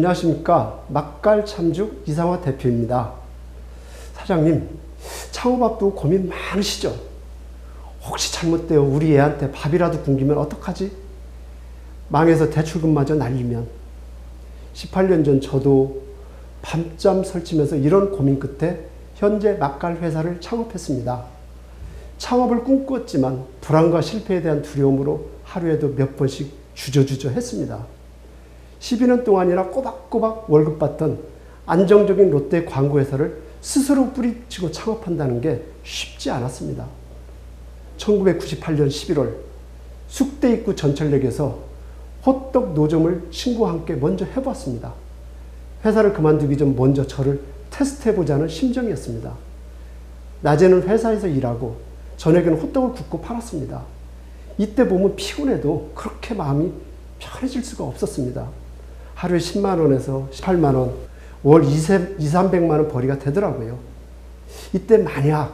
안녕하십니까. 막갈참죽 이상화 대표입니다. 사장님, 창업 앞두고 고민 많으시죠? 혹시 잘못되어 우리 애한테 밥이라도 굶기면 어떡하지? 망해서 대출금마저 날리면. 18년 전 저도 밤잠 설치면서 이런 고민 끝에 현재 막갈 회사를 창업했습니다. 창업을 꿈꿨지만 불안과 실패에 대한 두려움으로 하루에도 몇 번씩 주저주저 했습니다. 12년 동안이나 꼬박꼬박 월급 받던 안정적인 롯데 광고회사를 스스로 뿌리치고 창업한다는 게 쉽지 않았습니다. 1998년 11월 숙대 입구 전철역에서 호떡 노점을 친구와 함께 먼저 해보았습니다. 회사를 그만두기 전 먼저 저를 테스트해보자는 심정이었습니다. 낮에는 회사에서 일하고 저녁에는 호떡을 굽고 팔았습니다. 이때 보면 피곤해도 그렇게 마음이 편해질 수가 없었습니다. 하루에 10만 원에서 18만 원, 월 200~300만 원 벌이가 되더라고요. 이때 만약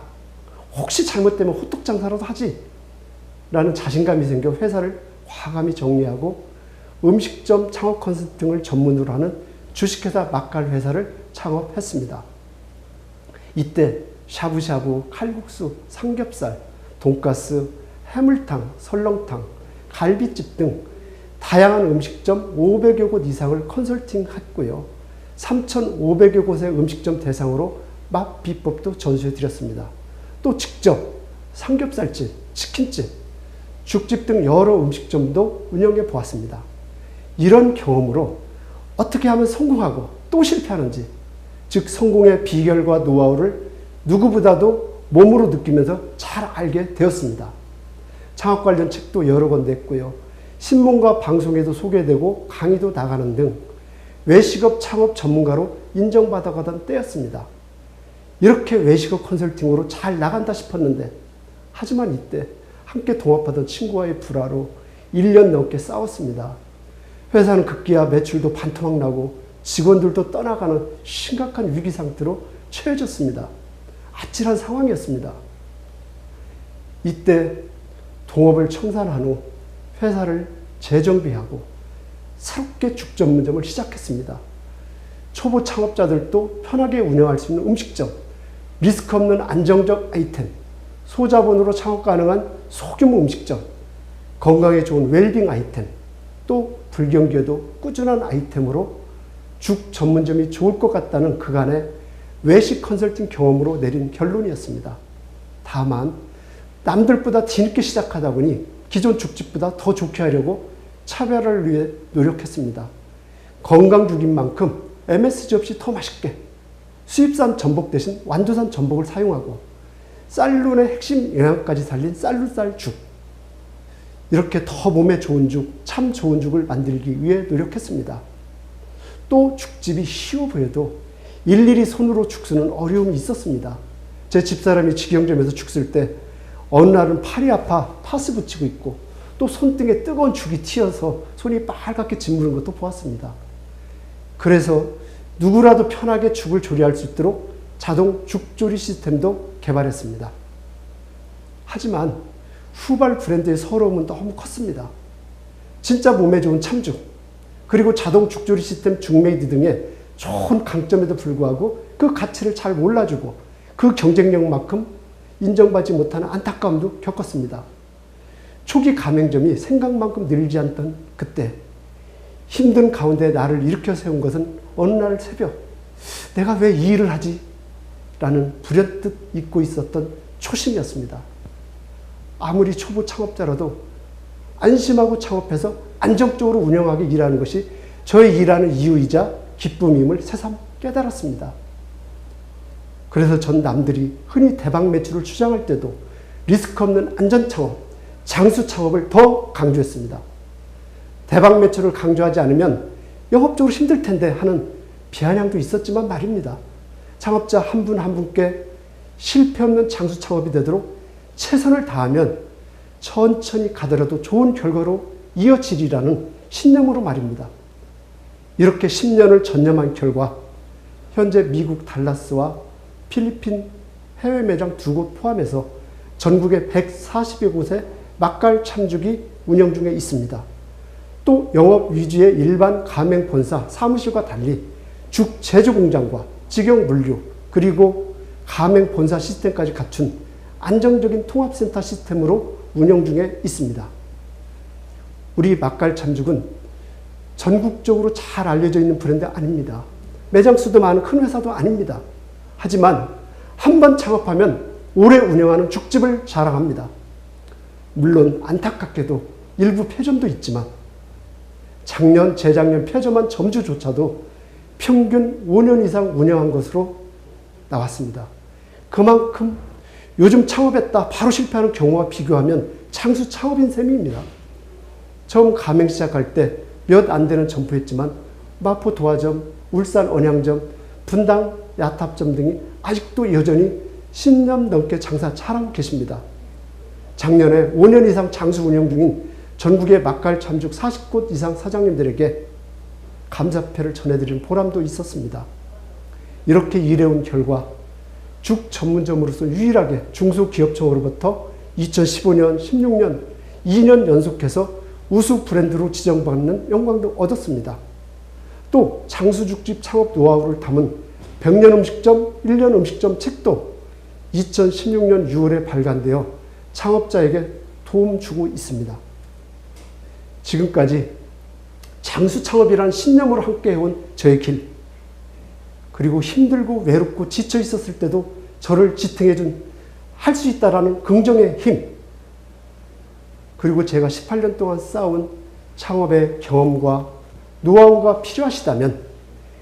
혹시 잘못되면 호떡 장사라도 하지 라는 자신감이 생겨 회사를 과감히 정리하고 음식점 창업 컨설팅을 전문으로 하는 주식회사 막갈 회사를 창업했습니다. 이때 샤브샤브, 칼국수, 삼겹살, 돈가스, 해물탕, 설렁탕, 갈비집 등 다양한 음식점 500여 곳 이상을 컨설팅했고요. 3,500여 곳의 음식점 대상으로 맛 비법도 전수해 드렸습니다. 또 직접 삼겹살집, 치킨집, 죽집 등 여러 음식점도 운영해 보았습니다. 이런 경험으로 어떻게 하면 성공하고 또 실패하는지, 즉 성공의 비결과 노하우를 누구보다도 몸으로 느끼면서 잘 알게 되었습니다. 창업 관련 책도 여러 권 냈고요. 신문과 방송에도 소개되고 강의도 나가는 등 외식업 창업 전문가로 인정받아가던 때였습니다. 이렇게 외식업 컨설팅으로 잘 나간다 싶었는데, 하지만 이때 함께 동업하던 친구와의 불화로 1년 넘게 싸웠습니다. 회사는 급기야 매출도 반토막 나고 직원들도 떠나가는 심각한 위기 상태로 처해졌습니다. 아찔한 상황이었습니다. 이때 동업을 청산한 후 회사를 재정비하고 새롭게 죽 전문점을 시작했습니다. 초보 창업자들도 편하게 운영할 수 있는 음식점, 리스크 없는 안정적 아이템, 소자본으로 창업 가능한 소규모 음식점, 건강에 좋은 웰빙 아이템, 또 불경기에도 꾸준한 아이템으로 죽 전문점이 좋을 것 같다는 그간의 외식 컨설팅 경험으로 내린 결론이었습니다. 다만 남들보다 뒤늦게 시작하다 보니 기존 죽집보다 더 좋게 하려고 차별화를 위해 노력했습니다. 건강죽인 만큼 MSG 없이 더 맛있게 수입산 전복 대신 완도산 전복을 사용하고 쌀룬의 핵심 영양까지 살린 쌀룰쌀 죽, 이렇게 더 몸에 좋은 죽, 참 좋은 죽을 만들기 위해 노력했습니다. 또 죽집이 쉬워 보여도 일일이 손으로 죽 쓰는 어려움이 있었습니다. 제 집사람이 직영점에서 죽 쓸 때 어느 날은 팔이 아파 파스 붙이고 있고 또 손등에 뜨거운 죽이 튀어서 손이 빨갛게 짓무른 것도 보았습니다. 그래서 누구라도 편하게 죽을 조리할 수 있도록 자동 죽조리 시스템도 개발했습니다. 하지만 후발 브랜드의 서러움은 너무 컸습니다. 진짜 몸에 좋은 참죽, 그리고 자동 죽조리 시스템 죽메이드 등의 좋은 강점에도 불구하고 그 가치를 잘 몰라주고 그 경쟁력만큼 인정받지 못하는 안타까움도 겪었습니다. 초기 가맹점이 생각만큼 늘지 않던 그때, 힘든 가운데 나를 일으켜 세운 것은 어느 날 새벽, 내가 왜 이 일을 하지? 라는 불현듯 잊고 있었던 초심이었습니다. 아무리 초보 창업자라도 안심하고 창업해서 안정적으로 운영하게 일하는 것이 저의 일하는 이유이자 기쁨임을 새삼 깨달았습니다. 그래서 전 남들이 흔히 대박 매출을 주장할 때도 리스크 없는 안전 창업, 장수 창업을 더 강조했습니다. 대박 매출을 강조하지 않으면 영업적으로 힘들 텐데 하는 비아냥도 있었지만 말입니다. 창업자 한 분 한 분께 실패 없는 장수 창업이 되도록 최선을 다하면 천천히 가더라도 좋은 결과로 이어지리라는 신념으로 말입니다. 이렇게 10년을 전념한 결과 현재 미국 달라스와 필리핀 해외 매장 2곳 포함해서 전국의 140여 곳에 막갈 참죽이 운영 중에 있습니다. 또 영업 위주의 일반 가맹 본사 사무실과 달리 죽 제조 공장과 직영 물류 그리고 가맹 본사 시스템까지 갖춘 안정적인 통합센터 시스템으로 운영 중에 있습니다. 우리 막갈 참죽은 전국적으로 잘 알려져 있는 브랜드 아닙니다. 매장 수도 많은 큰 회사도 아닙니다. 하지만 한 번 창업하면 오래 운영하는 죽집을 자랑합니다. 물론 안타깝게도 일부 폐점도 있지만 작년, 재작년 폐점한 점주조차도 평균 5년 이상 운영한 것으로 나왔습니다. 그만큼 요즘 창업했다 바로 실패하는 경우와 비교하면 장수 창업인 셈입니다. 처음 가맹 시작할 때 몇 안 되는 점포였지만 마포 도화점, 울산 언양점, 분당 야탑점 등이 아직도 여전히 10년 넘게 장사 잘하고 계십니다. 작년에 5년 이상 장수 운영 중인 전국의 막갈 참죽 40곳 이상 사장님들에게 감사패를 전해드리는 보람도 있었습니다. 이렇게 일해온 결과 죽 전문점으로서 유일하게 중소기업청으로부터 2015년, 16년 2년 연속해서 우수 브랜드로 지정받는 영광도 얻었습니다. 또 장수죽집 창업 노하우를 담은 100년 음식점, 1년 음식점 책도 2016년 6월에 발간되어 창업자에게 도움 주고 있습니다. 지금까지 장수 창업이란 신념으로 함께 해온 저의 길, 그리고 힘들고 외롭고 지쳐 있었을 때도 저를 지탱해준 할 수 있다라는 긍정의 힘, 그리고 제가 18년 동안 쌓아온 창업의 경험과 노하우가 필요하시다면,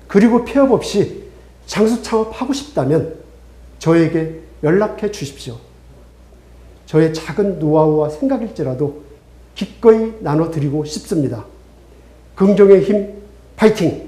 그리고 폐업 없이 장수 창업하고 싶다면 저에게 연락해 주십시오. 저의 작은 노하우와 생각일지라도 기꺼이 나눠드리고 싶습니다. 긍정의 힘, 파이팅!